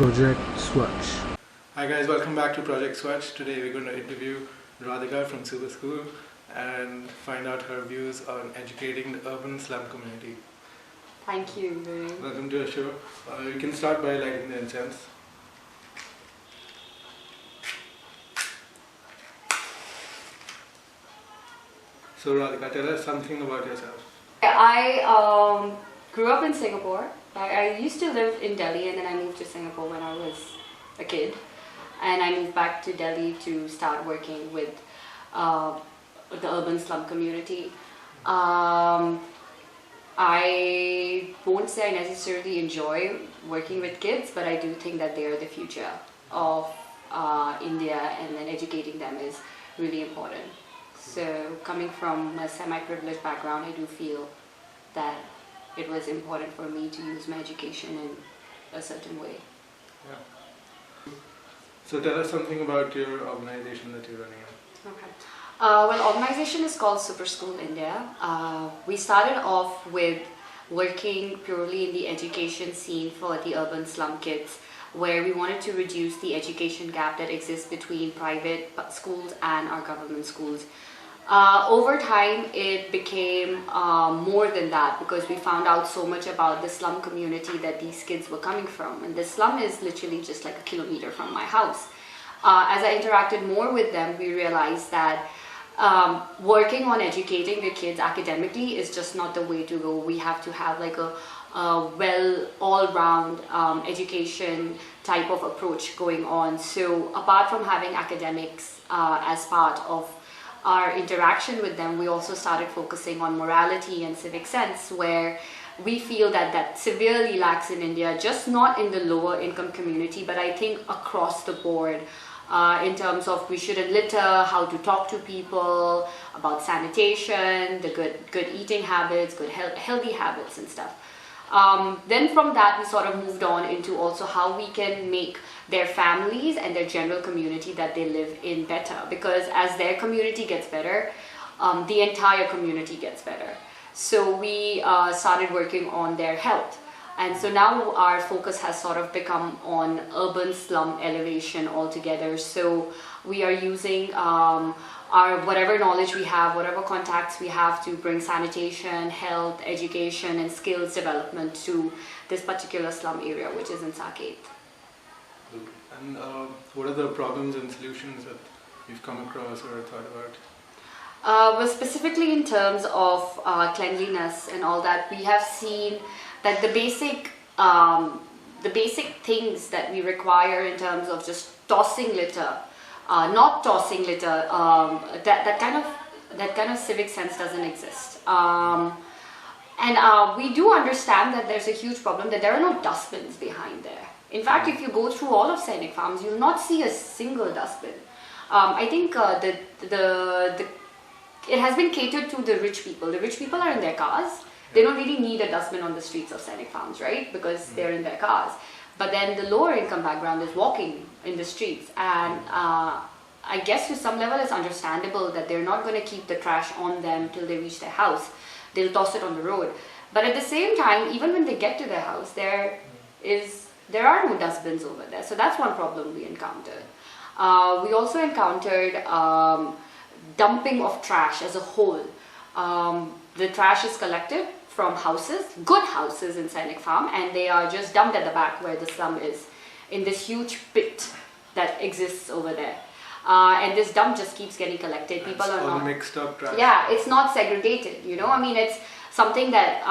Project Swachh. Hi guys, welcome back to Project Swachh. Today we're going to interview Radhika from Super School and find out her views on educating the urban slum community. Thank you. Welcome to our show. You can start by lighting the incense. So Radhika, tell us something about yourself. I grew up in Singapore. I used to live in Delhi and then I moved to Singapore when I was a kid. And I moved back to Delhi to start working with the urban slum community. I won't say I necessarily enjoy working with kids, but I do think that they are the future of India, and then educating them is really important. So coming from a semi-privileged background, I do feel that it was important for me to use my education in a certain way. Yeah. So tell us something about your organization that you're running. Okay. Well, organization is called Super School India. We started off with working purely in the education scene for the urban slum kids, where we wanted to reduce the education gap that exists between private schools and our government schools. Over time, it became more than that, because we found out so much about the slum community that these kids were coming from. And the slum is literally just like a kilometer from my house. As I interacted more with them, we realized that working on educating the kids academically is just not the way to go. We have to have like a well all-round education type of approach going on. So apart from having academics as part of our interaction with them, we also started focusing on morality and civic sense, where we feel that that severely lacks in India, just not in the lower income community, but I think across the board. In terms of we shouldn't litter, how to talk to people, about sanitation, the good eating habits, good healthy habits and stuff. Then from that we sort of moved on into also how we can make their families and their general community that they live in better, because as their community gets better, the entire community gets better. So we started working on their health. And so now our focus has sort of become on urban slum elevation altogether. So we are using our whatever knowledge we have, whatever contacts we have to bring sanitation, health, education and skills development to this particular slum area, which is in Saket. And what are the problems and solutions that you've come across or thought about? Well, specifically in terms of cleanliness and all that, we have seen that the basic things that we require in terms of just tossing litter, not tossing litter, that kind of civic sense doesn't exist. And we do understand that there's a huge problem that there are no dustbins behind there. In fact, if you go through all of Sainik Farms, you'll not see a single dustbin. I think it has been catered to the rich people. The rich people are in their cars. They don't really need a dustbin on the streets of Sainik Farms, right? Because they're in their cars. But then the lower income background is walking in the streets. And I guess to some level it's understandable that they're not going to keep the trash on them till they reach their house. They'll toss it on the road. But at the same time, even when they get to their house, there are no dustbins over there. So that's one problem we encountered. We also encountered dumping of trash as a whole. The trash is collected from houses, good houses in Sainik Farm, and they are just dumped at the back where the slum is, in this huge pit that exists over there. And this dump just keeps getting collected. People are all not mixed up trash. Yeah, it's not segregated, you know. I mean, it's something that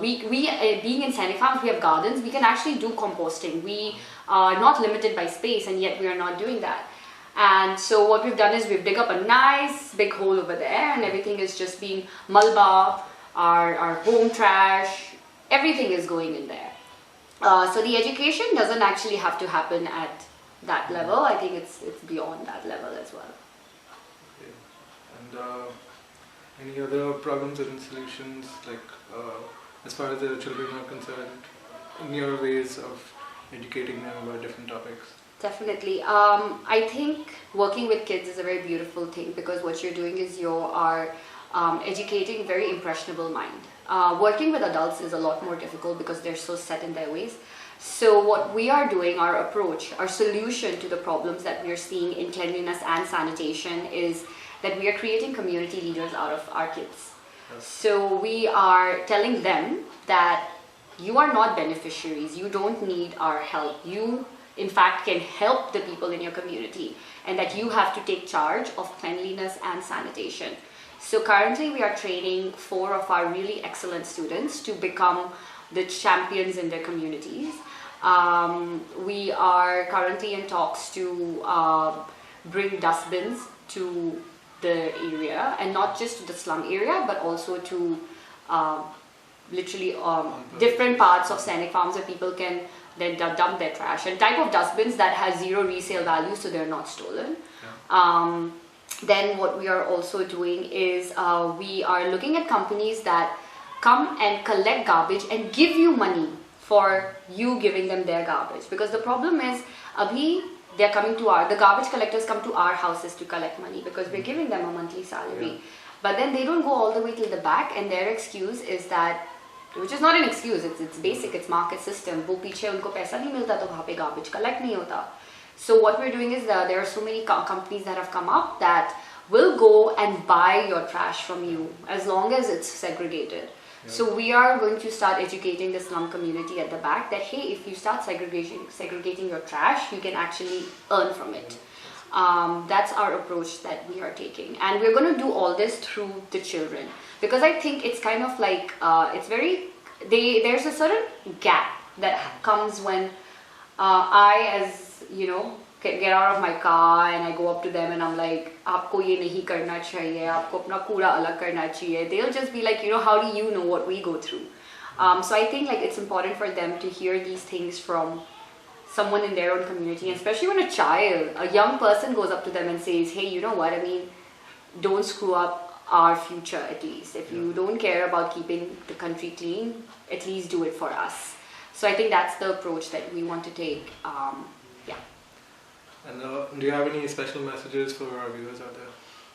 we being in Sainik Farms, we have gardens. We can actually do composting. We are not limited by space, and yet we are not doing that. And so what we've done is we've dug up a nice big hole over there, and everything is just being malba, our home trash, everything is going in there. So the education doesn't actually have to happen at that level. I think it's beyond that level as well. Okay. And any other problems and solutions, like as far as the children are concerned, in your ways of educating them about different topics? Definitely. I think working with kids is a very beautiful thing, because what you're doing is you are educating very impressionable mind. Working with adults is a lot more difficult because they're so set in their ways. So what we are doing, our approach, our solution to the problems that we are seeing in cleanliness and sanitation is that we are creating community leaders out of our kids. So we are telling them that you are not beneficiaries, you don't need our help. You in fact can help the people in your community, and that you have to take charge of cleanliness and sanitation. So currently we are training 4 of our really excellent students to become the champions in their communities. We are currently in talks to bring dustbins to the area, and not just to the slum area but also to literally different parts of scenic farms where people can then dump their trash, and type of dustbins that has 0 resale value, so they're not stolen. Then what we are also doing is we are looking at companies that come and collect garbage and give you money for you giving them their garbage, because the problem is they're coming to the garbage collectors come to our houses to collect money because we're giving them a monthly salary. But then they don't go all the way till the back, and their excuse is that, which is not an excuse, it's basic, it's market system. वो पीछे उनको पैसा नहीं मिलता तो वहाँ पे garbage collect नहीं होता. So what we're doing is that there are so many companies that have come up that will go and buy your trash from you as long as it's segregated. So we are going to start educating the slum community at the back that, hey, if you start segregating your trash, you can actually earn from it. That's our approach that we are taking, and we're going to do all this through the children, because I think it's kind of like there's a certain gap that comes when I, as you know, get out of my car and I go up to them and I'm like, आपको ये नहीं करना चाहिए, आपको अपना कूड़ा अलग करना चाहिए. They'll just be like, how do you know what we go through? So I think like it's important for them to hear these things from someone in their own community, and especially when a young person goes up to them and says, hey, you know what, I mean, don't screw up our future at least. If you don't care about keeping the country clean, at least do it for us. So I think that's the approach that we want to take. And do you have any special messages for our viewers out there?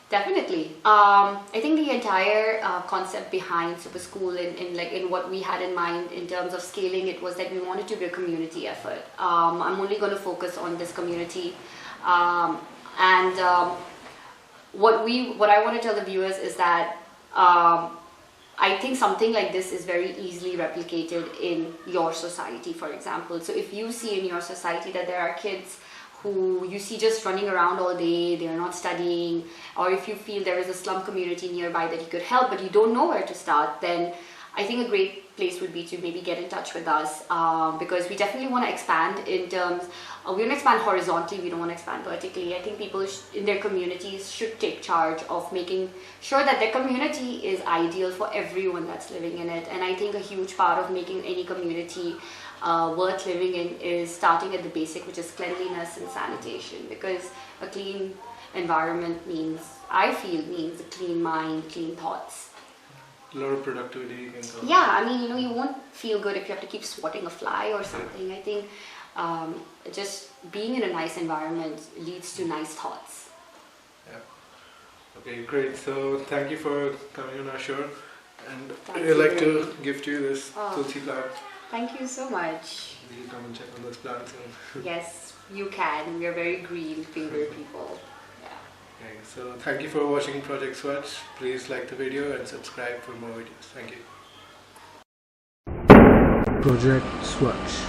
Definitely. I think the entire concept behind Super School in what we had in mind in terms of scaling it was that we wanted to be a community effort. I'm only going to focus on this community, and what I want to tell the viewers is that I think something like this is very easily replicated in your society, for example. So if you see in your society that there are kids who you see just running around all day, they are not studying, or if you feel there is a slum community nearby that you could help but you don't know where to start, then I think a great place would be to maybe get in touch with us, because we definitely want to expand in terms, we want to expand horizontally, we don't want to expand vertically. I think people in their communities should take charge of making sure that their community is ideal for everyone that's living in it. And I think a huge part of making any community worth living in is starting at the basic, which is cleanliness and sanitation, because a clean environment means a clean mind, clean thoughts. A lot of productivity can come. Yeah, I mean, you won't feel good if you have to keep swatting a fly or something. I think just being in a nice environment leads to nice thoughts. Yeah. Okay, great. So thank you for coming on our show, and Thank I'd like you. to gift you this tulsi plant. Thank you so much. Will you come and check on those plants? Yes, you can. We are very green finger people. Okay, so thank you for watching Project Swachh. Please like the video and subscribe for more videos. Thank you. Project Swachh.